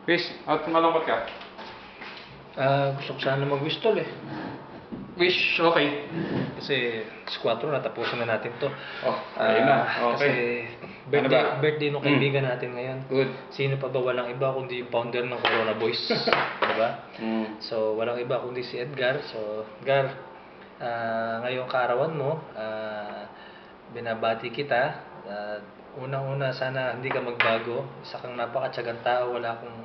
Chris, at malungkot ka? Gusto ko sana mag-wish tol eh. Wish, okay. Kasi sa 4 natapusin na natin to. Oh, ayun na. Kasi Okay. birthday, Ano ba? birthday ng kaibigan natin ngayon. Good. Sino pa ba walang iba kundi yung founder ng Corona Boys. Diba? So walang iba kundi si Edgar. So Edgar, ngayong kaarawan mo, binabati kita. Unang-una sana hindi ka magbago. Isa kang napakatyagang tao. Wala akong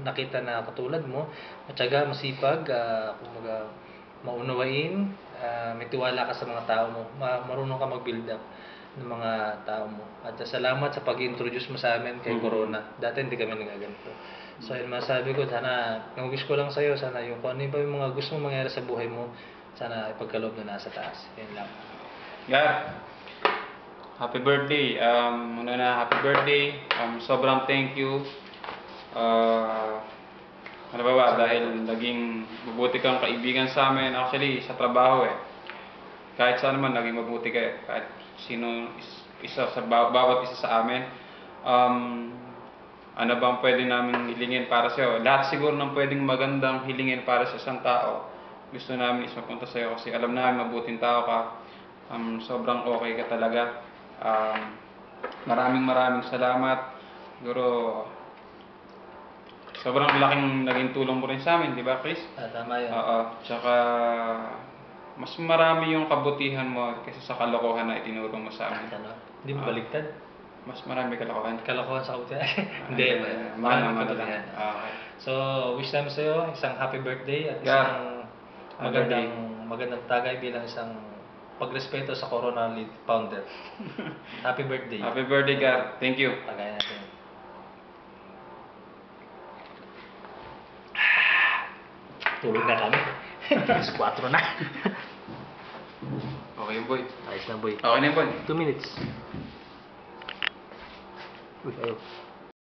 nakita na katulad mo. Matyaga, masipag, kumbaga maunawain, may tiwala ka sa mga tao mo, marunong ka mag-build up ng mga tao mo. At salamat sa pag-introduce mo sa amin kay Corona. Dati hindi kami nagaganito. So yun masabi ko, sana, ang wish ko lang sa'yo, sana yung kung ano pa yung mga gusto mong mangyari sa buhay mo, sana ipagkaloob na nasa taas. Yan lang. Gar, happy birthday. Muna na, happy birthday. Sobrang thank you. Ano ba, dahil naging mabuti kang kaibigan sa amin. Actually, sa trabaho eh. Kahit saan naman, naging mabuti ka eh. Kahit sino, isa sa bawat isa sa amin. Ano bang pwede namin hilingin para sa'yo? Lahat siguro ng pwedeng magandang hilingin para sa isang tao. Gusto namin ismapunta sa'yo kasi alam namin mabuting tao ka. Sobrang okay ka talaga. Maraming salamat. Siguro, sobrang laking naging tulong mo rin sa amin, di ba, Chris? Tama yun. Oo. Tsaka, mas marami yung kabutihan mo kaysa sa kalokohan na itinuro mo sa amin. Ano? Hindi mo baligtad? Mas marami kalokohan. Kalokohan sa kabutihan? Hindi. Maraming Maraming kabutihan. kabutihan. Okay. So, wish namin sa'yo isang happy birthday at Yeah. isang magandang tagay bilang isang pagrespeto sa Corona Lead founder. Happy birthday. Happy birthday, Gar. Thank you. Tagay natin. Tulog na kami. Alas 4 na. Okay, boy. Ayos na boy. Okay na, boy. 2 minutes. Uy, ayaw.